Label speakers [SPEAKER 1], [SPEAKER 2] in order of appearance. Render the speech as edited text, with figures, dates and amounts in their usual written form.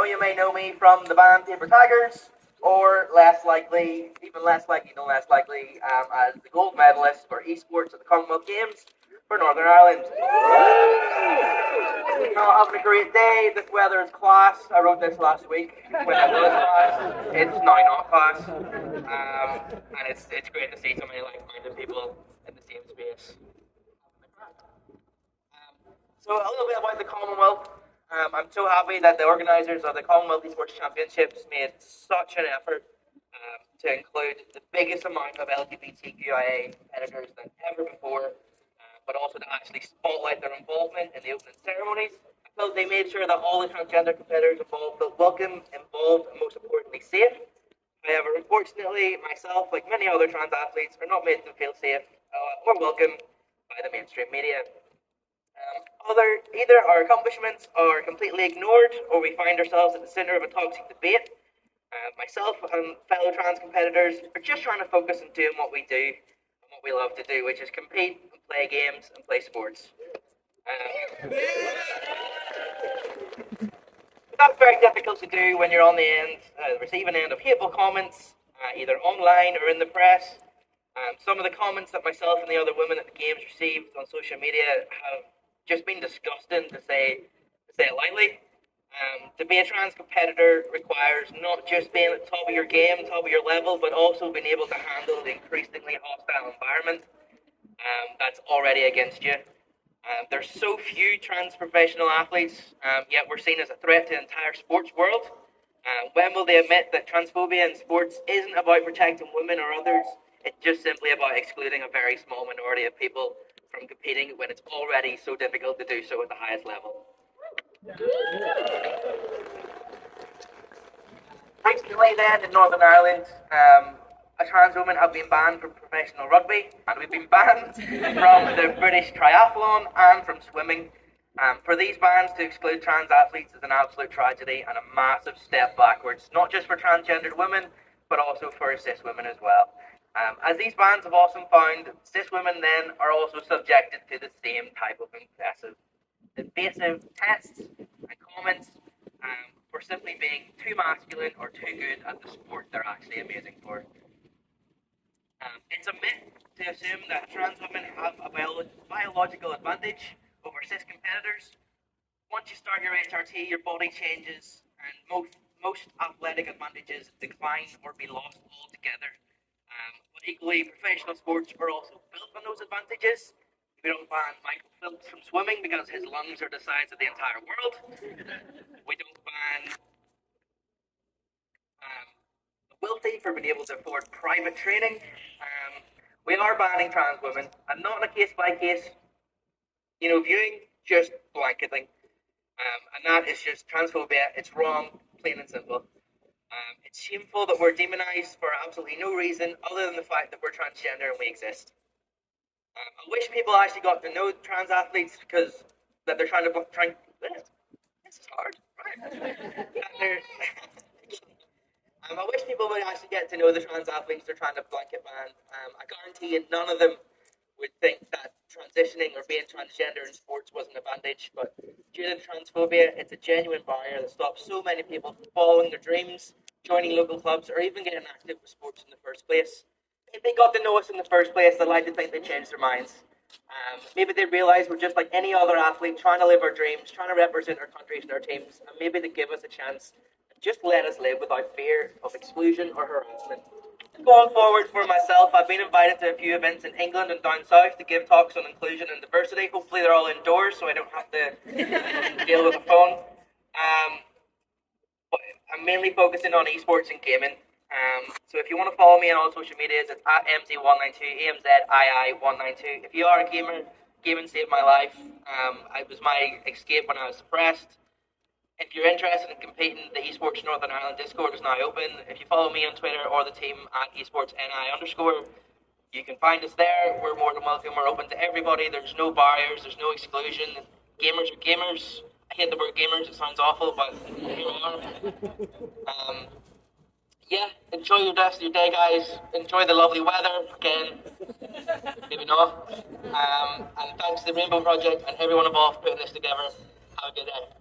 [SPEAKER 1] you may know me from the band Paper Tigers, or less likely, even less likely, no less likely, as the gold medalist for eSports at the Commonwealth Games for Northern Ireland. Having a great day. This weather is class. I wrote this last week when it was class. It's now not class, and it's great to see so many like-minded people in the same space. So a little bit about the Commonwealth. I'm so happy that the organisers of the Commonwealth Esports Championships made such an effort to include the biggest amount of LGBTQIA competitors than ever before, but also to actually spotlight their involvement in the opening ceremonies. I felt they made sure that all the transgender competitors involved felt welcome, involved, and most importantly safe. However, unfortunately, myself, like many other trans athletes, are not made to feel safe or welcome by the mainstream media. Either our accomplishments are completely ignored, or we find ourselves at the centre of a toxic debate. Myself and fellow trans competitors are just trying to focus on doing what we do and what we love to do, which is compete and play games and play sports. That's very difficult to do when you're on the receiving end of hateful comments, either online or in the press. Some of the comments that myself and the other women at the games received on social media have just been disgusting, to say it lightly. To be a trans competitor requires not just being at the top of your game, top of your level, but also being able to handle the increasingly hostile environment that's already against you. There's so few trans professional athletes, yet we're seen as a threat to the entire sports world. When will they admit that transphobia in sports isn't about protecting women or others? It's just simply about excluding a very small minority of people from competing when it's already so difficult to do so at the highest level. Recently then, in Northern Ireland, a trans woman have been banned from professional rugby, and we've been banned from the British triathlon and from swimming. For these bans to exclude trans athletes is an absolute tragedy and a massive step backwards, not just for transgendered women, but also for cis women as well. As these bans have also found, cis women then are also subjected to the same type of invasive tests and comments for simply being too masculine or too good at the sport they're actually amazing for. It's a myth to assume that trans women have a biological advantage over cis competitors. Once you start your HRT, your body changes, and most athletic advantages decline or be lost altogether. But equally, professional sports are also built on those advantages. We don't ban Michael Phelps from swimming because his lungs are the size of the entire world. We don't ban wealthy for being able to afford private training. We are banning trans women, and not on a case-by-case, viewing, just blanketing. And that is just transphobia. It's wrong, plain and simple. It's shameful that we're demonized for absolutely no reason other than the fact that we're transgender and we exist. I wish people actually got to know trans athletes because that they're trying. This is hard, right? I wish people would actually get to know the trans athletes they're trying to blanket ban. I guarantee you none of them would think that transitioning or being transgender in sports was an advantage, but due to transphobia, it's a genuine barrier that stops so many people from following their dreams, joining local clubs, or even getting active with sports in the first place. If they got to know us in the first place, I'd like to think they changed their minds. Maybe they realise we're just like any other athlete, trying to live our dreams, trying to represent our countries and our teams, and maybe they give us a chance and just let us live without fear of exclusion or harassment. Going forward for myself, I've been invited to a few events in England and down south to give talks on inclusion and diversity. Hopefully they're all indoors so I don't have to deal with a phone. But I'm mainly focusing on esports and gaming. So if you want to follow me on all social medias, it's at MZ192, AMZII192. If you are a gamer, gaming saved my life. It was my escape when I was suppressed. If you're interested in competing, the eSports Northern Ireland Discord is now open. If you follow me on Twitter or the team at eSportsNI_, you can find us there. We're more than welcome. We're open to everybody. There's no barriers. There's no exclusion. Gamers are gamers. I hate the word gamers. It sounds awful, but here we are. Enjoy your rest of your day, guys. Enjoy the lovely weather. Again, maybe not. And thanks to the Rainbow Project and everyone involved putting this together. Have a good day.